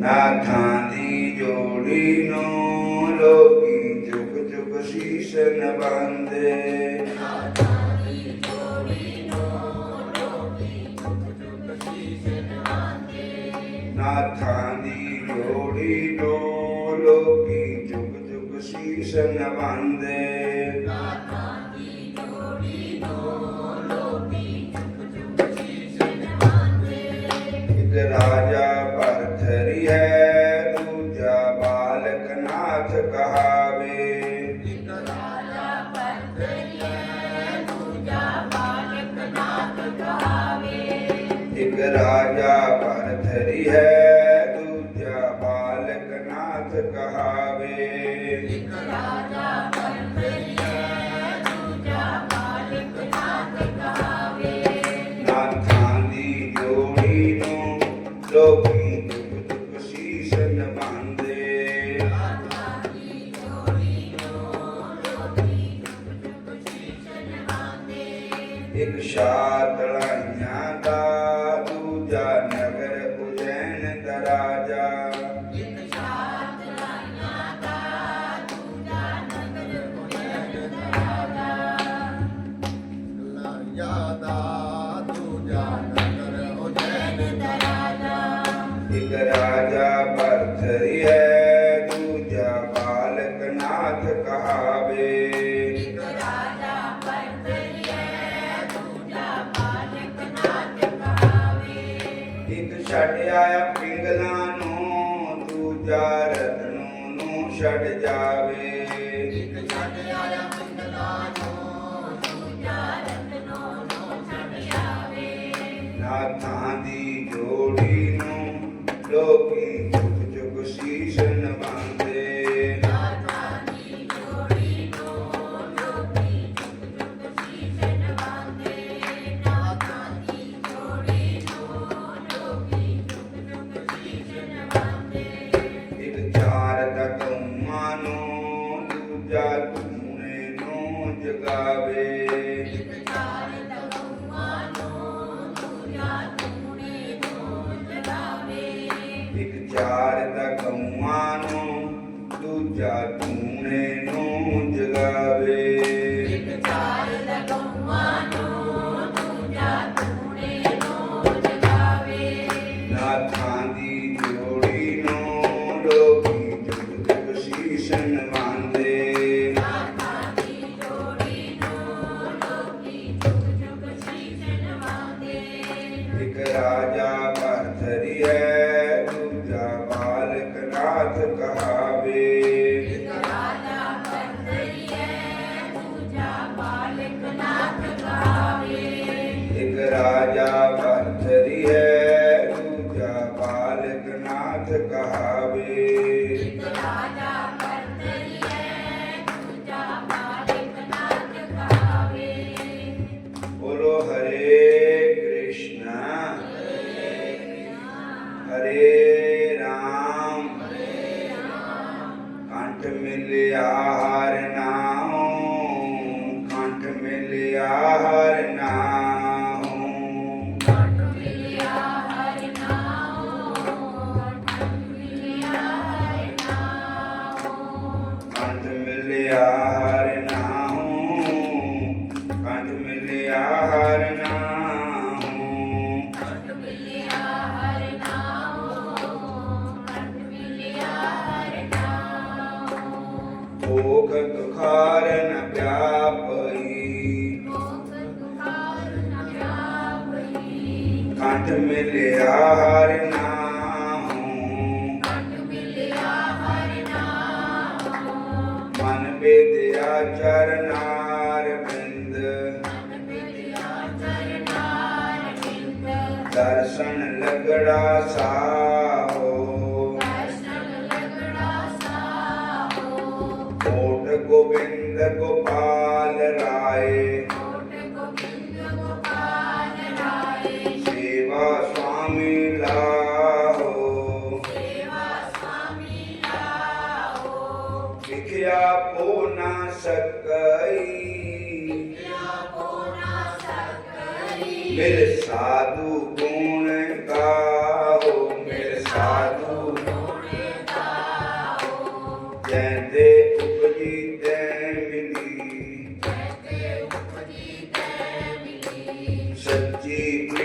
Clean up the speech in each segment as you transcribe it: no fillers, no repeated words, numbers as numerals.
नाथां दी जोड़ी नो लोकी चुक चुक शीश नवांदे। नाथां दी जोड़ी नो लोकी चुक चुक शीश नवांदे। नाथां दी जोड़ी नो लोकी चुक चुक शीश नवांदे। नाथां दी जोड़ी नो लोकी चुक चुक शीश नवांदे। एक राजा भरथरी है दूजा बालक नाथ कहावे। एक राजा भरथरी है दूजा बालक नाथ कहावे। एक राजा भरथरी है दूजा बालक नाथ कहावे। एक राजा भरथरी है दूजा बालक नाथ कहावे। नाथां दी जोड़ी नो लोकी चुक चुक शीश नवांदे। नाथां दी जोड़ी नो लोकी चुक चुक शीश नवांदे। एक शातलाइयां दा दूजा नगर उज्जैन दा राजा। एक शातलाइयां दा दूजा नगर उज्जैन दा राजा। यादा दूजा नगर उज्जैन दा राजा। एक राजा भरथरी है दूजा बालक नाथ कहावे। एक राजा भरथरी है दूजा बालक नाथ कहावे। एक छड़ आया पिंगला नो दूजा रतनों नो छड़ जावे। एक छड़ आया पिंगला नो दूजा रतनों नो छड़ जावे। नाथां दी जोड़ी नो लोकी चुक चुक शीश नवांदे। नाथां दी जोड़ी नो लोकी चुक चुक शीश नवांदे। नाथां दी जोड़ी नो लोकी चुक चुक शीश नवांदे। एक चार दा कौमां नो दूजा धूणे नो जगावे। एक चार तगौआं नो दूजा धूणे नो जगावे। एक चार दा कौमां नो दूजा धूणे नो जगावे। एक चार तगौआं नो दूजा धूणे नो जगावे। नाथां दी जोड़ी नो लोकी चुक चुक शीश नवांदे। नाथां दी जोड़ी नो लोकी चुक चुक शीश नवांदे। एक राजा भरथरी है दूजा बालक नाथ कहावे। एक राजा भरथरी है दूजा बालक नाथ कहावे। एक राजा भरथरी है दूजा बालक नाथ कहावे। एक राजा भरथरी है दूजा बालक नाथ कहावे। बोलो हरे कृष्ण हरे राम कंठ मिलिया हर नाम कंठ मिलिया हर नाम। कंठ मिलिया हर नाम कंठ मिलिया हर नाम। कंठ मिलिया हर नाम कंठ मिलिया हर नाम। कंठ मिलिया हर नाम कंठ मिलिया हर नाम। भोग तुखार न व्यापई भोग तुखार न व्यापई। कंठ मिलिया हर नाम। कंठ मिलिया हर नाम मन विद्या चरनार बिंद मन मिलिया चरनार बिंद। दर्शन लगड़ा साहो। दर्शन लगड़ा साहो। Coat Govind Gopal Rai coat Govind Gopal Rai. सेवा स्वामी लाहो। सेवा स्वामी लाओ। लिखिया पो न सकई क्या को ना सकई। मेरे साधु गुण गाओ मेरे साधु साधु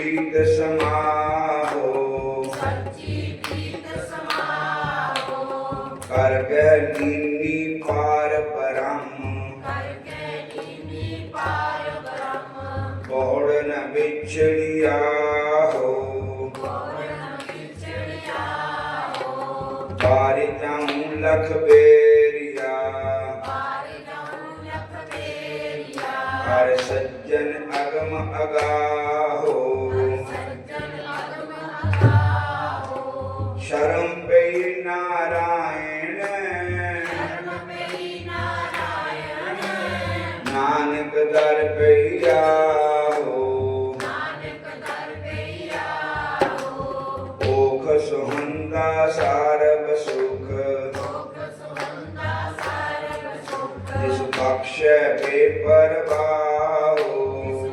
प्रीत समाहो सच्ची प्रीत समाहो कर कह लीनी पार परम करके लीनी पार ब्रह्म पौड़ न बिछड़िया हो पूर्ण बिछड़िया हो पार जाऊं लख बेरिया पार जाऊं लख बेरिया हर सज्जन अगम अगाहो सज्जन अगम अगाहो शरम पे नारायण शरण पेई नारायण नानक दर पे आओ नानक दर पेई आओ ओख सुहंदा सारब सुख लोक सुगंधा सारव सुख जिस बख्श बेपर बाहो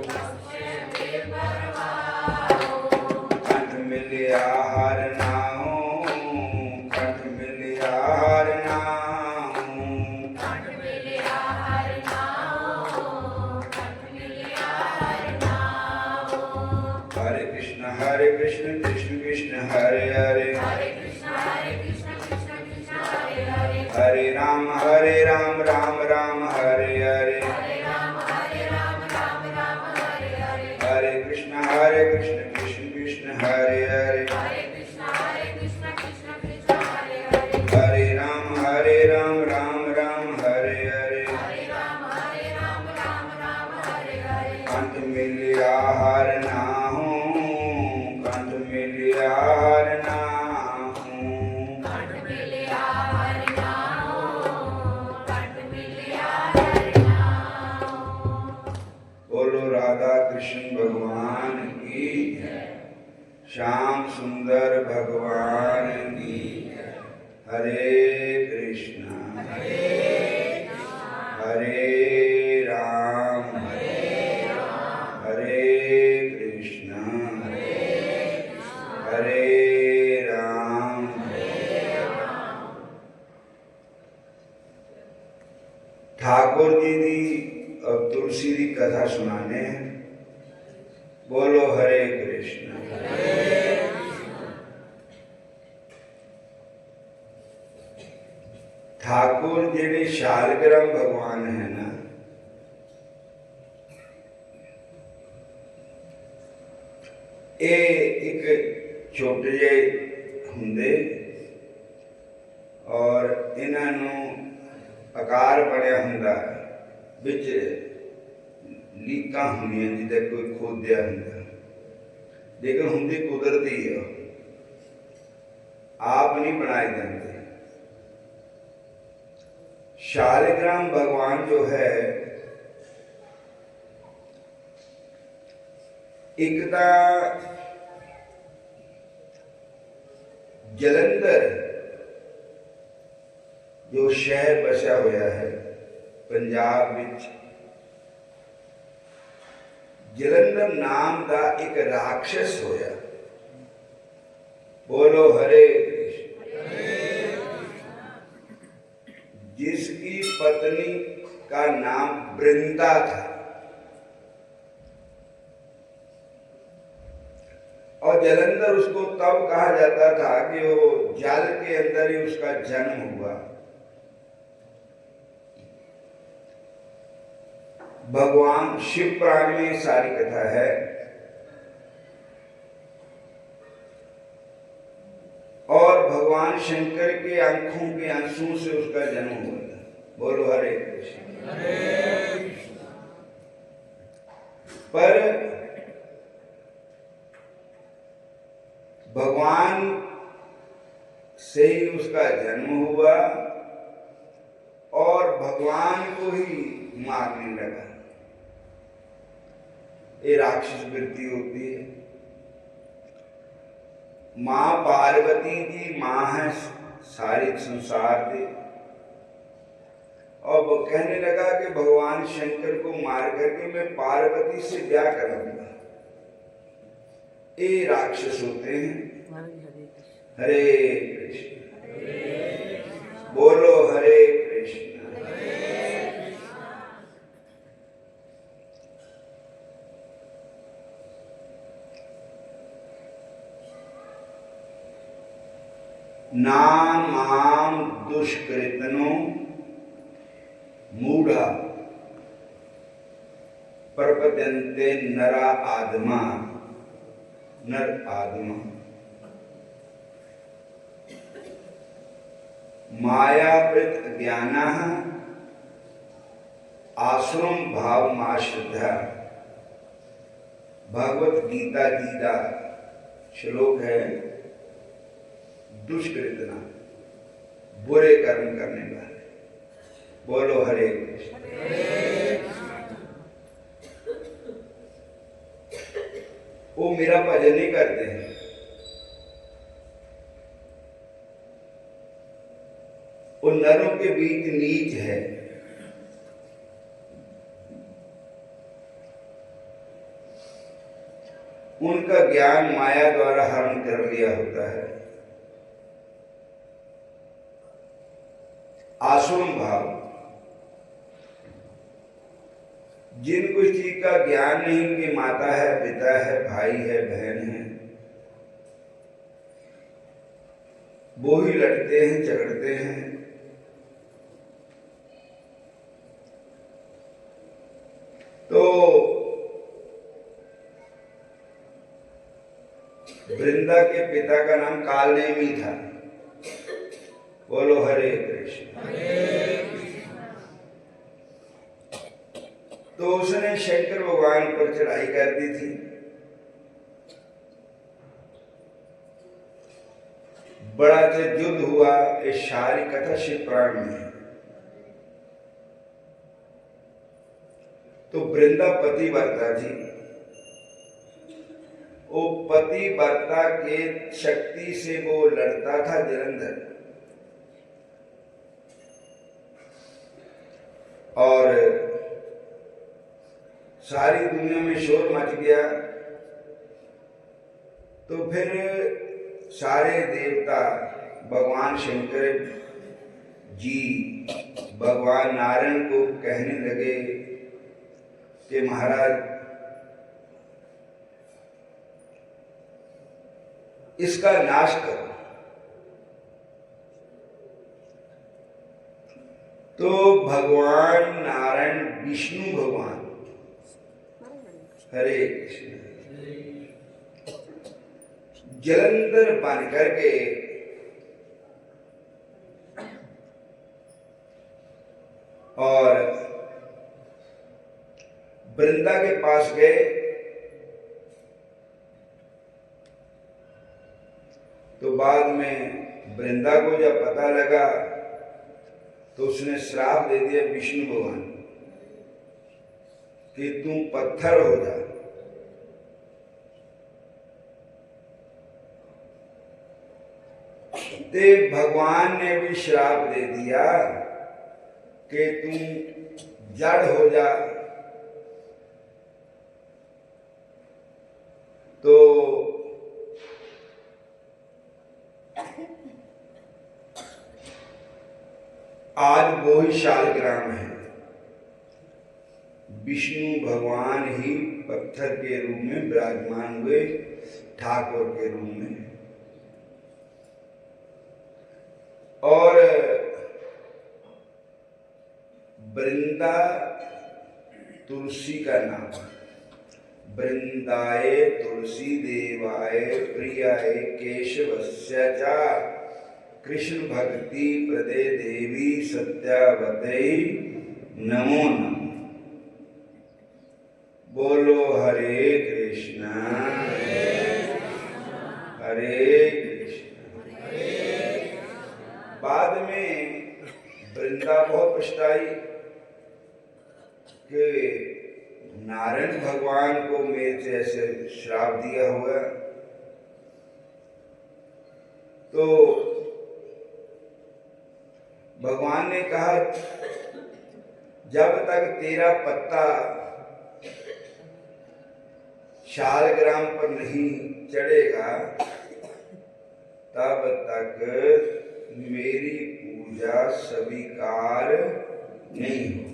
बख्शे बेपरवाहो कंठ मिलिया हर नाम कंठ मिलिया हर नाम कंठ मिलिया हर नाम कंठ मिलिया हर नाम हरे कृष्ण कृष्ण कृष्ण हरे हरे हरे कृष्ण कृष्ण कृष्ण हरे हरे हरे राम राम राम हरे हरे हरे राम राम राम हरे हरे हरे कृष्ण कृष्ण कृष्ण हरे हरे हरे कृष्ण कृष्ण कृष्ण हरे हरे हरे राम राम हरे हरे हरे राम राम हरे हरे कंठ मिलिया हर नाहू कंठ मिलिया हर नाहू कंठ मिलिया हर नाम कंठ मिलिया हर नाम बोलो राधा कृष्ण भगवान की जय। श्याम सुंदर भगवान की जय। हरे कृष्ण हरे राम हरे कृष्ण हरे राम ठाकुर जी दी और तुलसी दी कथा सुनाने बोलो हरे कृष्ण ठाकुर जेडे शालग्राम भगवान है ना ਇਹ ਇੱਕ ਛੋਟੇ ਜਿਹੇ ਹੁੰਦੇ ਔਰ ਇਹਨਾਂ ਨੂੰ ਆਕਾਰ ਬਣਿਆ ਹੁੰਦਾ ਵਿੱਚ ਲੀਕਾਂ ਹੁੰਦੀਆਂ ਜਿੱਦਾਂ ਕੋਈ ਖੋਦਿਆ ਹੁੰਦਾ ਲੇਕਿਨ ਹੁੰਦੀ ਕੁਦਰਤੀ ਹੈ ਆਪ ਨਹੀਂ ਬਣਾਏ ਜਾਂਦੇ शालिग्राम भगवान जो है एक जलंधर जो शहर बसा हुआ है पंजाब विच जलंधर नाम का एक राक्षस होया बोलो हरे जिसकी पत्नी का नाम वृंदा था और जलंधर उसको तब कहा जाता था कि वो जल के अंदर ही उसका जन्म हुआ। भगवान शिव पुराण में सारी कथा है और भगवान शंकर के आंखों के आंसू से उसका जन्म हुआ था। बोलो हरे कृष्ण। पर भगवान से ही उसका जन्म हुआ और भगवान को ही मारने लगा। ये राक्षस वृत्ति होती है। माँ पार्वती जी माँ है सारे संसार के और वो कहने लगा कि भगवान शंकर को मार करके मैं पार्वती से ब्याह करूंगा। ये राक्षस होते हैं। हरे कृष्ण बोलो हरे कृष्ण। नामाम दुष्कृतनो मूढ़ा प्रपद्यन्ते नरा आदमा नर आदमा मायावृत ज्ञानः आश्रम भावमाश्रितः। भगवत गीता जी का श्लोक है, दुष्कृतना बुरे कर्म करने वाले। बोलो हरे कृष्ण। वो मेरा भजन नहीं करते हैं, वो नरों के बीच नीच है। उनका ज्ञान माया द्वारा हरण कर लिया होता है। आसुम भाव, जिनको इस चीज का ज्ञान नहीं कि माता है, पिता है, भाई है, बहन है, वो ही लड़ते हैं, झगड़ते हैं। तो वृंदा के पिता का नाम कालनेमी था। बोलो हरे कृष्ण। तो उसने शंकर भगवान पर चढ़ाई कर दी थी। बड़ा से युद्ध हुआ। इस सारी कथा शिव पुराण में है। तो वृंदा पतिव्रता थी। वो पतिव्रता के शक्ति से वो लड़ता था जलंधर, और सारी दुनिया में शोर मच गया। तो फिर सारे देवता भगवान शंकर जी भगवान नारायण को कहने लगे कि महाराज, इसका नाश करो। तो भगवान नारायण विष्णु भगवान, हरे कृष्ण, जलंधर बन करके और वृंदा के पास गए। तो बाद में वृंदा को जब पता लगा तो उसने श्राप दे दिया विष्णु भगवान कि तुम पत्थर हो जा। ते भगवान ने भी श्राप दे दिया कि तुम जड़ हो जा। तो आज वो ही शालग्राम है। विष्णु भगवान ही पत्थर के रूप में विराजमान हुए, ठाकुर के रूप में। और वृंदा तुलसी का नाम, वृंदाय तुलसी देवाय प्रियाय केशवस्य च कृष्ण भक्ति प्रदे देवी सत्यावते नमो नमः। बोलो हरे कृष्ण हरे कृष्ण। बाद में वृंदा बहुत पछताई कि नारायण भगवान को मेरे से ऐसे श्राप दिया हुआ। तो भगवान ने कहा, जब तक तेरा पत्ता शालग्राम पर नहीं चढ़ेगा तब तक मेरी पूजा स्वीकार नहीं हो।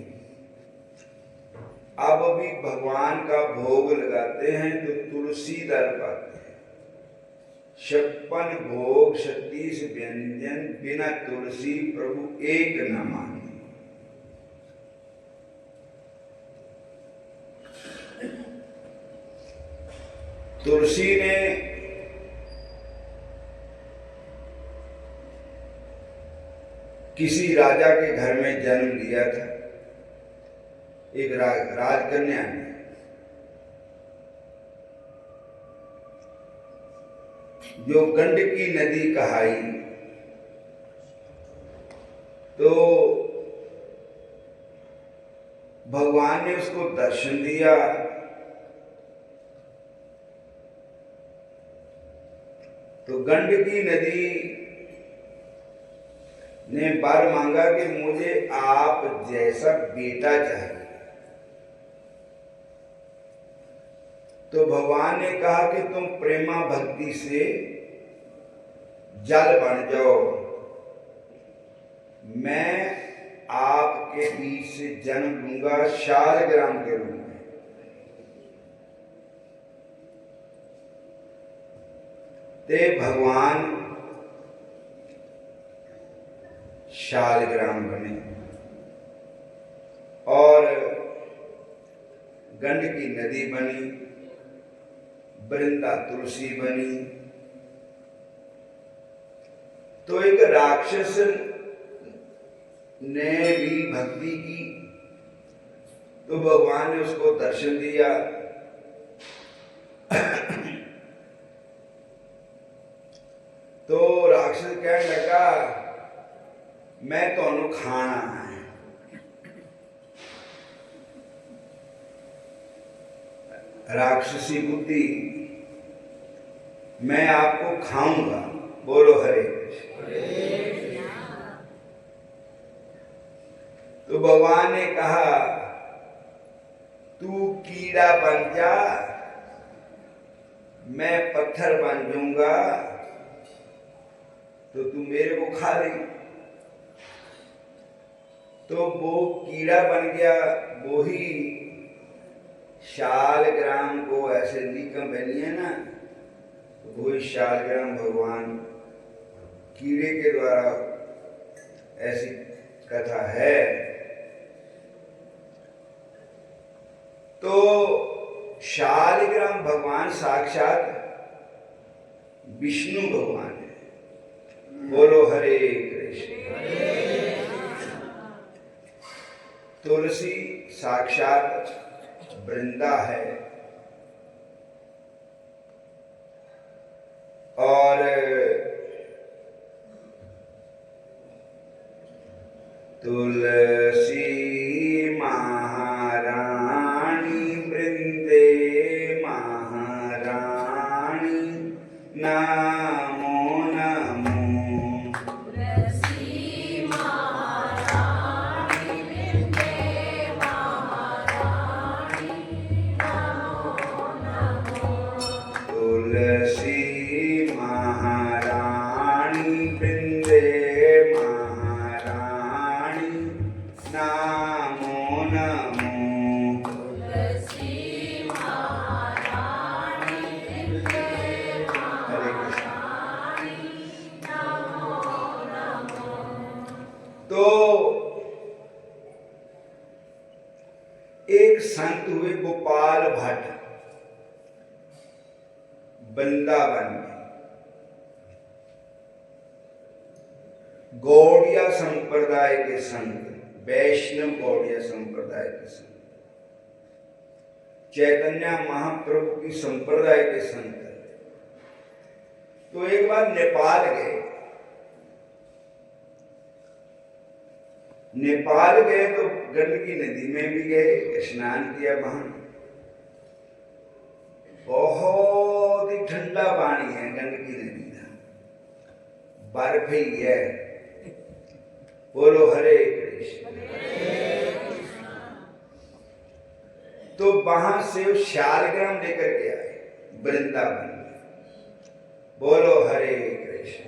अब भी भगवान का भोग लगाते हैं तो तुलसी दल पाते हैं। 56 भोग 36 व्यंजन, बिना तुलसी प्रभु एक न माने। तुलसी ने किसी राजा के घर में जन्म लिया था, एक राजकन्या ने। जो गंडकी नदी कहाई, तो भगवान ने उसको दर्शन दिया। तो गंडकी नदी ने वर मांगा कि मुझे आप जैसा बेटा चाहिए। तो भगवान ने कहा कि तुम प्रेमा भक्ति से जल बन जाओ, मैं आपके बीच से जन्म लूंगा शालग्राम के रूप में। ते भगवान शालग्राम बने और गंडकी नदी बनी, वृंदा तुलसी बनी। तो एक राक्षस ने भी भक्ति की, तो भगवान ने उसको दर्शन दिया। तो राक्षस कहने लगा, मैं तो खाना है। राक्षसी बुद्धि, मैं आपको खाऊंगा। बोलो हरे कृष्ण। तो भगवान ने कहा, तू कीड़ा बन जा, मैं पत्थर बन जाऊंगा, तो तू मेरे को खा लेगी। तो वो कीड़ा बन गया, वो ही शालग्राम को ऐसे लीकम बनी है ना, तो वो ही शालग्राम भगवान कीड़े के द्वारा, ऐसी कथा है। तो शालग्राम भगवान साक्षात विष्णु भगवान है। बोलो हरे कृष्ण। तुलसी साक्षात वृंदा है और तुलसी महारानी वृंदे महारानी नमो नमो। तुलसी महारानी वृंदे महारानी नमो नमो। तुलसी महारानी वृंदे महारानी नमो नमो। तुलसी महारानी वृंदे हरे कृष्ण। महारानी नमो नमो। तो एक संत हुए गोपाल भट्ट, वृंदावन में गौड़िया संप्रदाय के संत, वैष्णव गौड़िया संप्रदाय के संत, चैतन्य महाप्रभु की संप्रदाय के संत। तो एक बार नेपाल गए। नेपाल गए तो गंडकी नदी में भी गए, स्नान किया वहां। बहुत ही ठंडा पानी है गंडकी नदी का, बर्फ ही है। बोलो हरे कृष्ण। तो वहां से वो शालग्राम लेकर के आए वृंदावन में। बोलो हरे कृष्ण।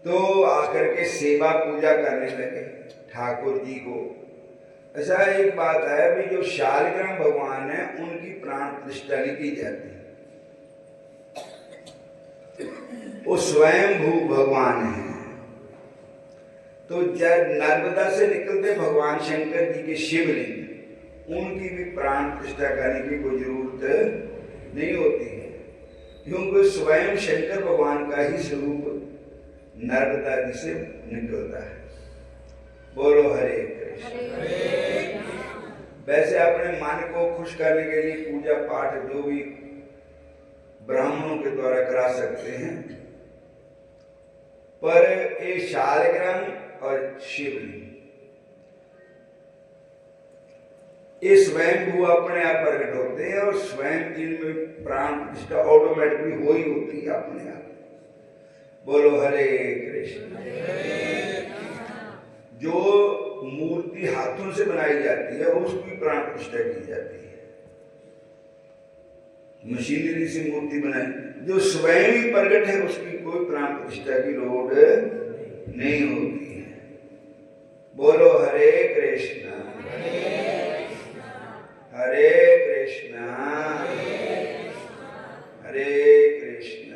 तो आकर के सेवा पूजा करने लगे ठाकुर जी को। ऐसा एक बात है भी जो शालिग्राम भगवान है उनकी प्राण प्रतिष्ठा नहीं की जाती, वो स्वयं भू भगवान है। तो जब नर्मदा से निकलते भगवान शंकर जी के शिवलिंग, उनकी भी प्राण प्रतिष्ठा करने की कोई जरूरत नहीं होती है, क्योंकि स्वयं शंकर भगवान का ही स्वरूप नर्मदा जी से निकलता है। बोलो हरे कृष्ण। वैसे अपने मन को खुश करने के लिए पूजा पाठ जो भी ब्राह्मणों के द्वारा करा सकते हैं, पर ये शालिग्राम और शिवलिंग ये स्वयं भू अपने आप प्रकट होते हैं और स्वयं इनमें प्राण प्रतिष्ठा ऑटोमेटिकली हो ही होती है अपने आप। बोलो हरे कृष्ण। जो मूर्ति हाथों से बनाई जाती है उसकी प्राण प्रतिष्ठा की जाती है, मशीनरी से मूर्ति बनाई, जो स्वयं ही प्रकट है उसकी कोई प्राण प्रतिष्ठा की लोड़ नहीं होती है। बोलो हरे कृष्ण। हरे कृष्ण हरे कृष्ण।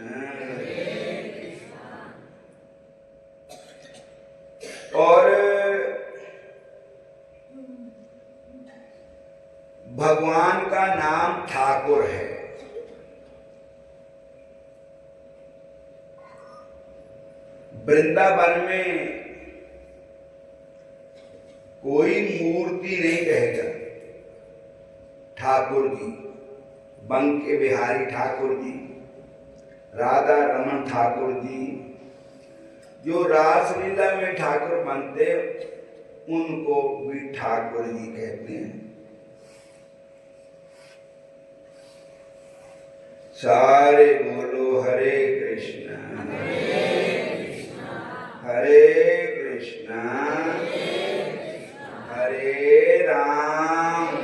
और भगवान का नाम ठाकुर है। वृंदावन में कोई मूर्ति नहीं कहेगा ठाकुर जी, बंके बिहारी ठाकुर जी, राधा रमन ठाकुर जी, जो रासलीला में ठाकुर बनते उनको भी ठाकुर जी कहते हैं। सारे बोलो हरे कृष्ण हरे कृष्ण हरे राम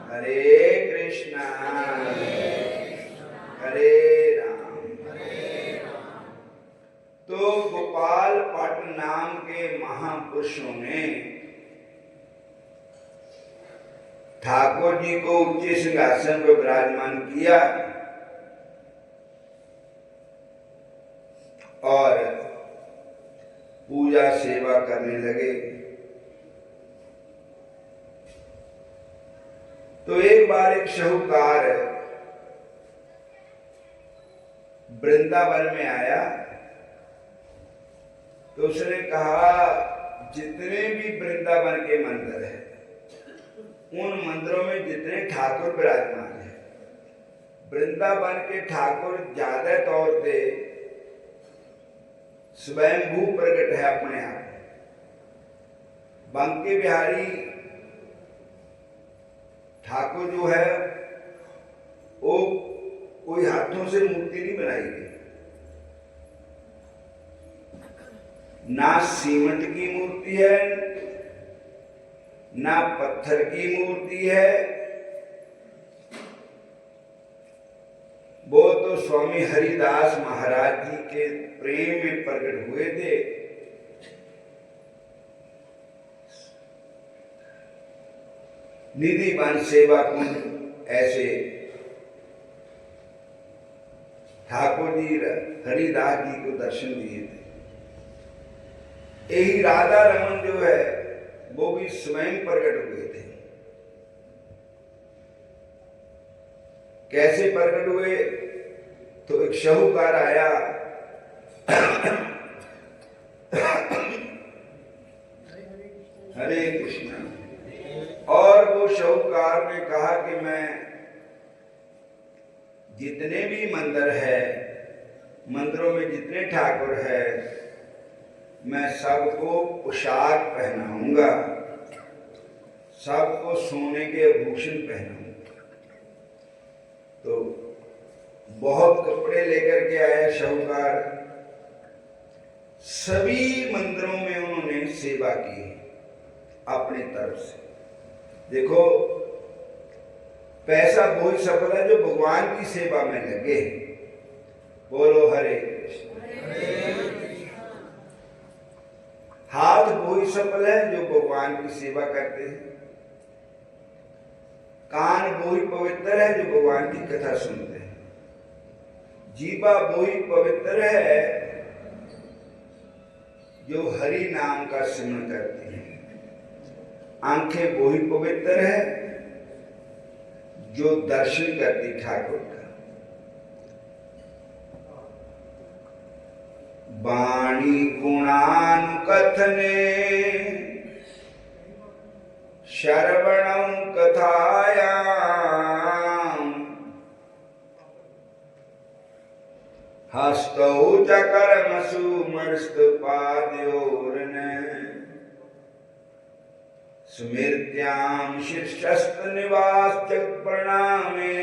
हरे कृष्ण हरे राम। तो गोपाल पट नाम के महापुरुषों ने ठाकुर जी को उच्च सिंहासन पर विराजमान किया और पूजा सेवा करने लगे। तो एक बार एक शाहूकार वृंदावन में आया, तो उसने कहा जितने भी वृंदावन के मंदिर हैं उन मंदिरों में जितने ठाकुर विराजमान हैं, वृंदावन के ठाकुर ज्यादा तौर पे स्वयं भू प्रकट है अपने आप। बंके बिहारी ठाकुर जो है वो कोई हाथों से मूर्ति नहीं बनाई गई, ना सीमेंट की मूर्ति है ना पत्थर की मूर्ति है, वो तो स्वामी हरिदास महाराज जी के प्रेम में प्रकट हुए थे। निधि वन सेवा कुंज ऐसे ठाकुर जी हरिदास जी को दर्शन दिए थे। यही राधा रमन जो है वो भी स्वयं प्रकट हुए थे। कैसे प्रकट हुए? तो एक शाहूकार आया हरे कृष्ण, और वो शाहूकार ने कहा कि मैं जितने भी मंदिर है, मंदिरों में जितने ठाकुर है, मैं सबको पोशाक पहनाऊंगा, सबको सोने के आभूषण पहनाऊंगा। तो बहुत कपड़े लेकर के आया शाहूकार। सभी मंदिरों में उन्होंने सेवा की अपनी तरफ से। देखो, पैसा वही सफल है जो भगवान की सेवा में लगे। बोलो हरे कृष्ण। हाथ वही सफल है जो भगवान की सेवा करते हैं, कान वही पवित्र है जो भगवान की कथा सुनते हैं, जीवा वही पवित्र है जो हरि नाम का सिमरन करती है, आंखें वही पवित्र है जो दर्शन करती ठाकुर का। वाणी गुणानुकथने श्रवणं कथायां हस्तौ च कर्मसु मस्तपादयोर्न स्मृत्यां शीर्षस्तनिवास्य प्रणामे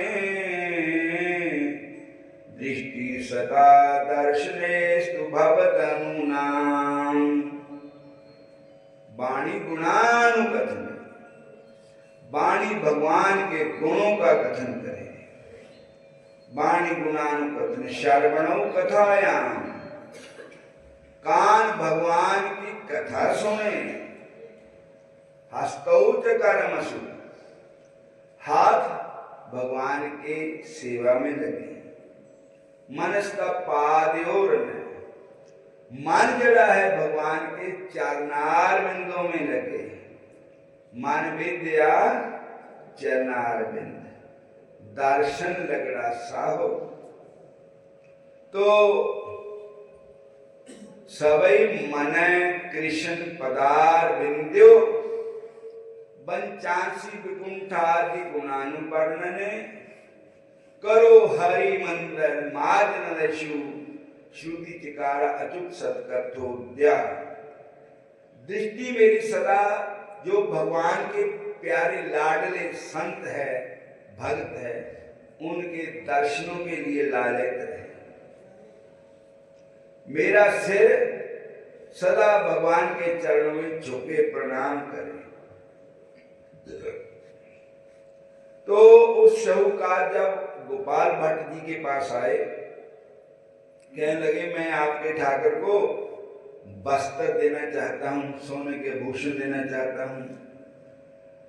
दृष्टि सदा दर्शनेस्तु भवतनूनां। वाणी गुणानुकथन, वाणी भगवान के गुणों का कथन करे। वाणी गुणानुकथन श्रवणौ कथायां, कान भगवान की कथा सुने। हस्तौ च कर्मसु, हाथ भगवान के सेवा में लगे। मनस्ता पादयोर में, मन जड़ा है भगवान के चरणार बिंदों में लगे। मन विद्या चरणार बिंद, दर्शन लगड़ा साहो। तो सवै मन कृष्ण पदार बिंद्यो बंचासी विकुंठादि गुणानुवर्णने करो हरि मंदर मार्जन दशु श्रुति चिकारा अचुत सत्कथोद्या। दृष्टि मेरी सदा जो भगवान के प्यारे लाडले संत है, भक्त है, उनके दर्शनों के लिए लालयित रहे। मेरा सिर सदा भगवान के चरणों में झुके प्रणाम करे। तो उस शाहूकार जब गोपाल भट्ट जी के पास आए, कहने लगे मैं आपके ठाकुर को वस्त्र देना चाहता हूं, सोने के भूषण देना चाहता हूं।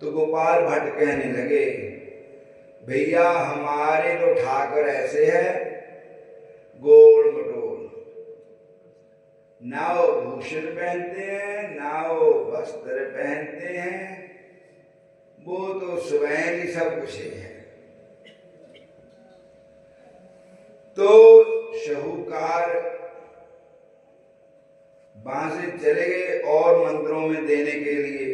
तो गोपाल भट्ट कहने लगे भैया हमारे तो ठाकुर ऐसे है गोल मटोल, ना वो भूषण पहनते हैं ना वो वस्त्र पहनते हैं, वो तो स्वयं ही सब कुछ है। तो शाहूकार वहां से चले गए और मंदिरों में देने के लिए।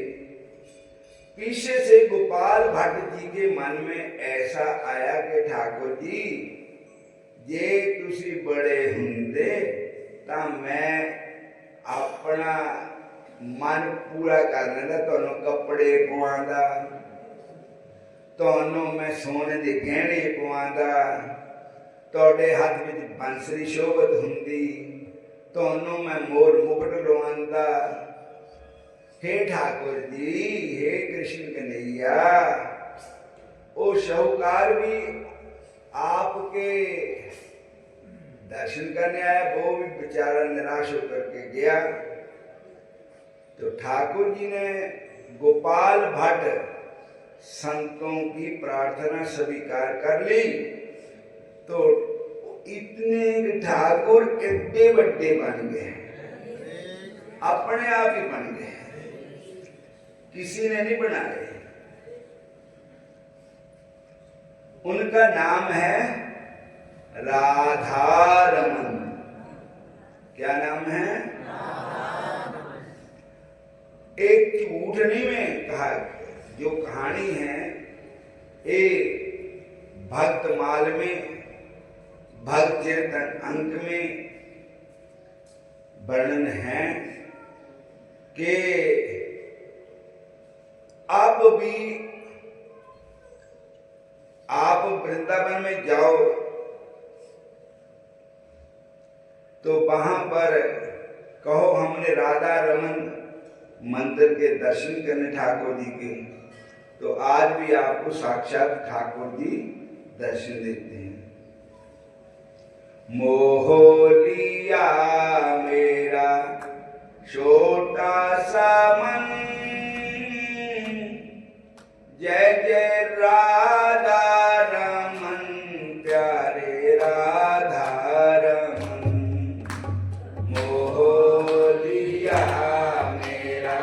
पीछे से गोपाल भट्ट जी के मन में ऐसा आया कि ठाकुर जी जे तुसी बड़े हुंदे ता मैं अपना मन पूरा कर लेंदा, तुहानू कपड़े पवांदा, तुहानू मैं सोने दे गहने पवांदा, तुहाडे हाथ विच बंसरी शोभत हुंदी, तुहानू मैं मोर मुकुट लवांदा। हे ठाकुर जी, हे कृष्ण कन्हैया, ओ शाहूकार भी आपके दर्शन करने आया, वो भी बेचारा निराश होकर के गया। तो ठाकुर जी ने गोपाल भट्ट संतों की प्रार्थना स्वीकार कर ली। तो इतने ठाकुर एड्डे बड्डे बन गए, अपने आप ही बन गए, किसी ने नहीं बनाए। उनका नाम है राधा रमन। क्या नाम है? एक झूठनी में कहा जो कहानी है, एक भक्तमाल में भक्त चेतन अंक में वर्णन है कि अब भी आप वृंदावन में जाओ तो वहां पर कहो हमने राधा रमन मंदिर के दर्शन करने ठाकुर जी के, तो आज भी आपको साक्षात ठाकुर जी दर्शन देते हैं। मोह लिया मेरा छोटा सा मन जय जय राधा रमन प्यारे राधा रमन मोह लिया मेरा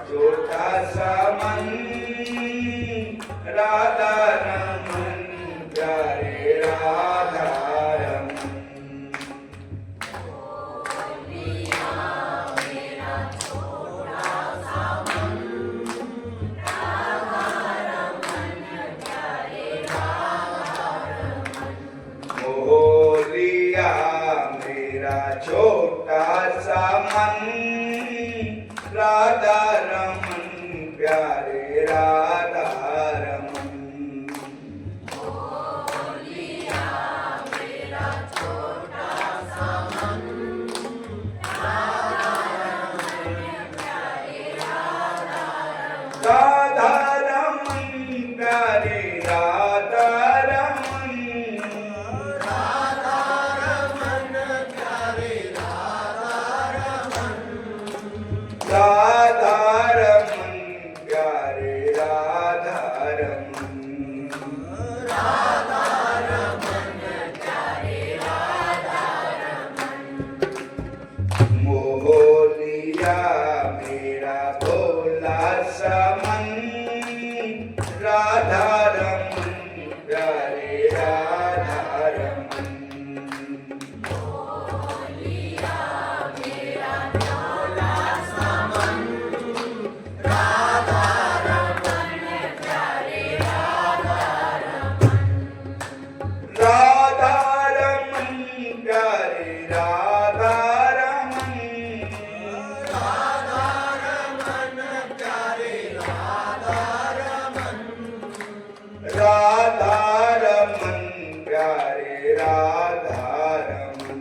छोटा सा मन राधा रमन प्यारे राधा रमन मोहलिया मेरा छोटा सा मन राधा रमन प्यारे राधा रमन राधा रमन प्यारे राधा रमन राधा रमन प्यारे राधा रमन मोहलिया मेरा भोला सा मन राधा रमन प्यारे राधा रमन राधा रमन प्यारे राधा रमन राधा रमन प्यारे राधा रमन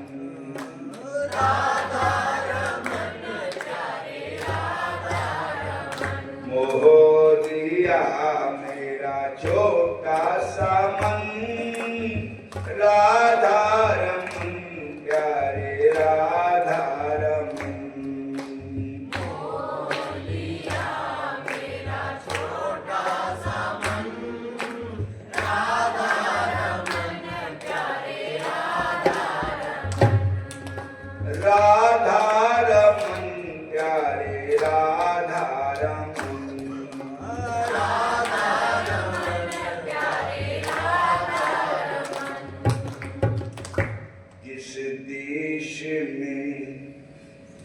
मोहलिया मेरा छोटा सा मन राधा रमन प्यारे राधा रमन राधा रमन प्यारे राधा रमन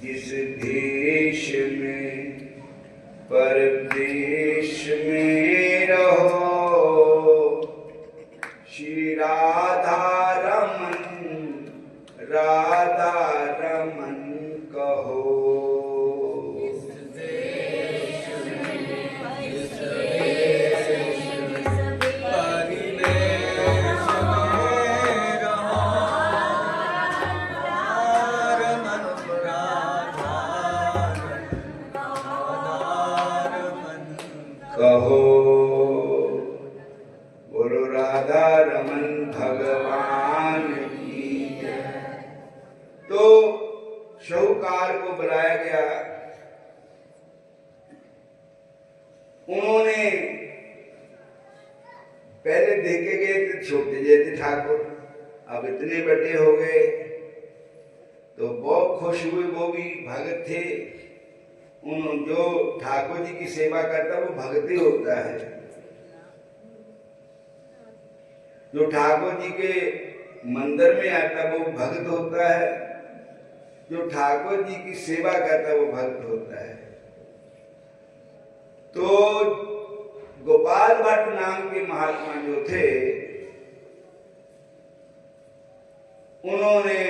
जिस देश में परदेश में रहो श्री राधा रमन कहो कहो बोलो राधा रमन भगवान की जय। तो शाहूकार को बुलाया गया। उन्होंने पहले देखे गए थे छोटे जैसे ठाकुर, अब इतने बड़े हो गए तो बहुत खुश हुए। वो भी भगत थे। जो ठाकुर जी की सेवा करता है वो भगत ही होता है। जो ठाकुर जी के मंदिर में आता है वो भक्त होता है। जो ठाकुर जी की सेवा करता है वो भक्त होता है। तो गोपाल भट्ट नाम के महात्मा जो थे, उन्होंने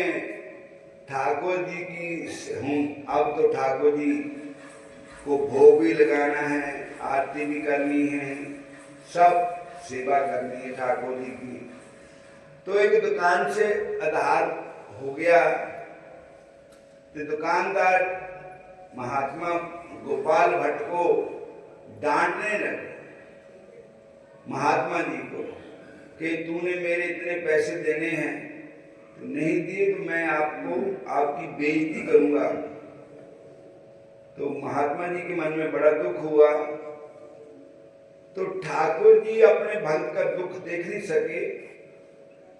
ठाकुर जी की अब तो ठाकुर जी को भोग भी लगाना है, आरती भी करनी है, सब सेवा करनी है ठाकुर जी की। तो एक दुकान से आधार हो गया। तो दुकानदार महात्मा गोपाल भट्ट को डांटने लगे, महात्मा जी को, कि तूने मेरे इतने पैसे देने हैं, तो नहीं दिए तो मैं आपको आपकी बेइज्जती करूंगा। तो महात्मा जी के मन में बड़ा दुख हुआ। तो ठाकुर जी अपने भक्त का दुख देख नहीं सके।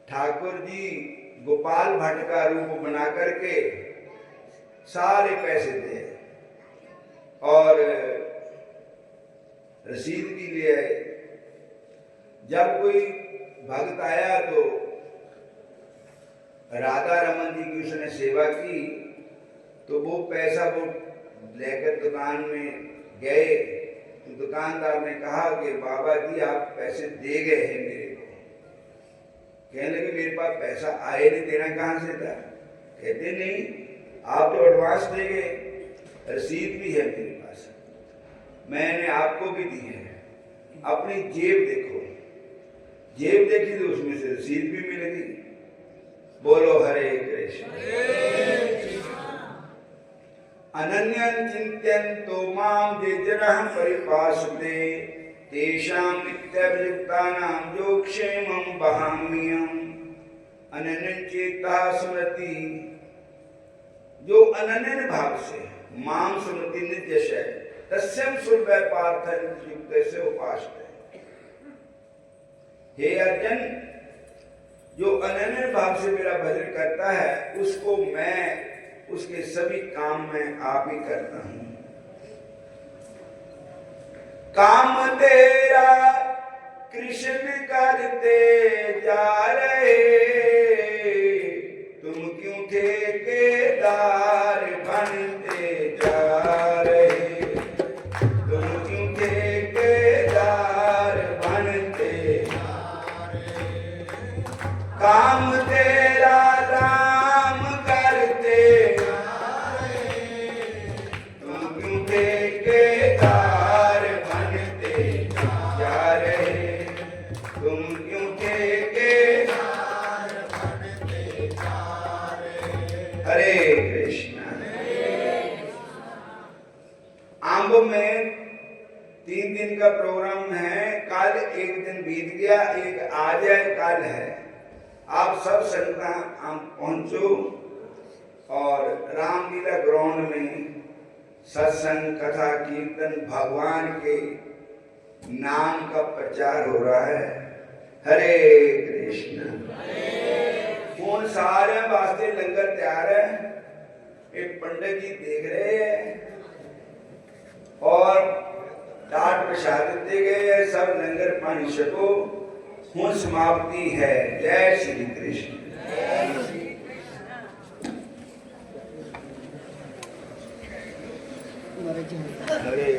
ठाकुर जी गोपाल भट्ट का रूप बना करके सारे पैसे दे और रसीद भी ले आए। जब कोई भक्त आया तो राधा रमन जी की उसने सेवा की, तो वो पैसा वो लेकर दुकान में गए। तो दुकानदार ने कहा कि बाबा जी आप पैसे दे गए हैं मेरे को। कहने लगे मेरे पास पैसा आए नहीं, देना कहाँ से था? कहते नहीं, आप तो एडवांस दे गए, रसीद भी है मेरे पास, मैंने आपको भी दी है। अपनी जेब देखो, जेब देखी तो उसमें से रसीद भी मिलेगी। बोलो हरे कृष्ण। अनन्यं चिंत्यन्तो मां ये जनाः परिपासते तेषां नित्यभियुक्तानां योगक्षेमं वहाम्यहम्। अनन्य चेता स्मृति, जो अनन्य भाव से मां स्मृति नित्यश है तस्यं सुलभ पार्थ युक्त से उपासते। हे अर्जुन, जो अनन्य भाव से मेरा भजन करता है उसको मैं उसके सभी काम में आप ही करता हूं। काम तेरा कृष्ण करते जा रहे, तुम क्यों ठेकेदार बनते जा रहे? तुम क्यों ठेकेदार बनते जा रहे? काम तेरा राम करते जा रहे, तुम क्यों ठेकेदार बनते जा रहे? तुम क्यों ठेकेदार बनते जा रहे? हरे कृष्ण। आंब में 3 दिन का प्रोग्राम है। कल एक दिन बीत गया, एक आज है, कल है। आप सब संगत पहुंचो और रामलीला ग्राउंड में सत्संग, कथा, कीर्तन, भगवान के नाम का प्रचार हो रहा है। हरे कृष्ण। कौन सारे वास्ते लंगर तैयार है, ये पंडित जी देख रहे हैं और टाट प्रसाद देते गए। सब लंगर पानी छको, हूं समाप्ति है। जय श्री कृष्ण। हरे